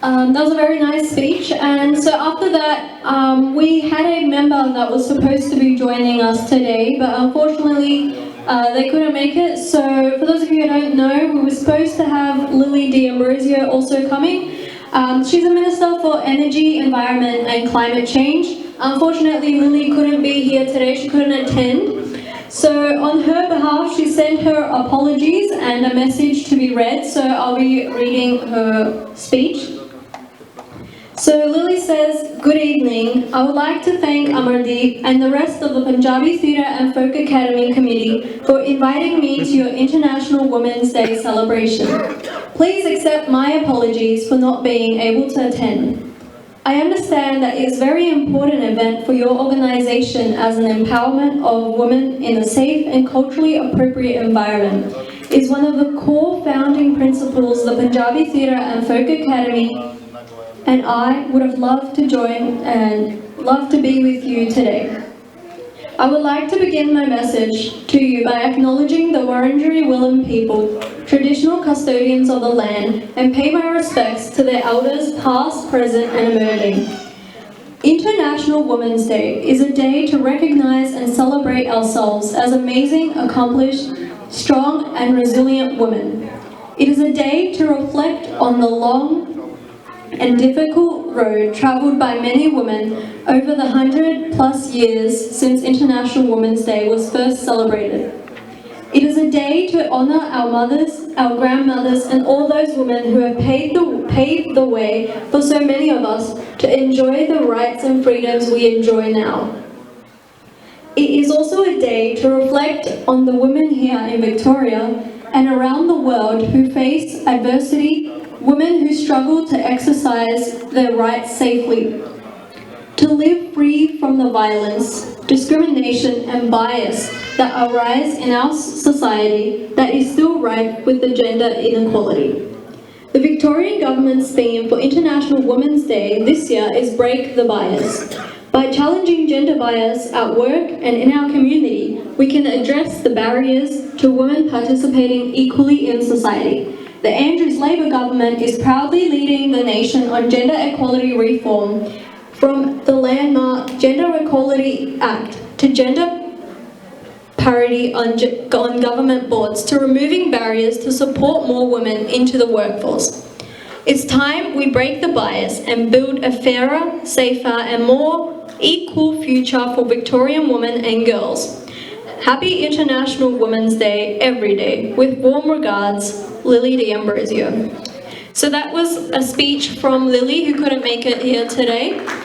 That was a very nice speech, and so after that, we had a member that was supposed to be joining us today, but unfortunately they couldn't make it. So for those of you who don't know, we were supposed to have Lily D'Ambrosio also coming. She's a Minister for Energy, Environment and Climate Change. Unfortunately, Lily couldn't be here today, she couldn't attend. So on her behalf, she sent her apologies and a message to be read, so I'll be reading her speech. So Lily says, "Good evening. I would like to thank Amardeep and the rest of the Punjabi Theatre and Folk Academy Committee for inviting me to your International Women's Day celebration. Please accept my apologies for not being able to attend. I understand that it's a very important event for your organisation as an empowerment of women in a safe and culturally appropriate environment is one of the core founding principles the Punjabi Theatre and Folk Academy, and I would have loved to join and love to be with you today. I would like to begin my message to you by acknowledging the Wurundjeri Willam people, traditional custodians of the land, and pay my respects to their elders past, present and emerging. International Women's Day is a day to recognise and celebrate ourselves as amazing, accomplished, strong and resilient women. It is a day to reflect on the long and difficult road travelled by many women over the 100+ years since International Women's Day was first celebrated. It is a day to honour our mothers, our grandmothers and all those women who have paved the way for so many of us to enjoy the rights and freedoms we enjoy now. It is also a day to reflect on the women here in Victoria and around the world who face adversity, women who struggle to exercise their rights safely, to live free from the violence, discrimination and bias that arise in our society that is still rife with the gender inequality. The Victorian Government's theme for International Women's Day this year is Break the Bias. By challenging gender bias at work and in our community, we can address the barriers to women participating equally in society. The Andrews Labor government is proudly leading the nation on gender equality reform, from the landmark Gender Equality Act to gender parity on government boards to removing barriers to support more women into the workforce. It's time we break the bias and build a fairer, safer and more equal future for Victorian women and girls. Happy International Women's Day every day. With warm regards, Lily D'Ambrosio." So that was a speech from Lily, who couldn't make it here today.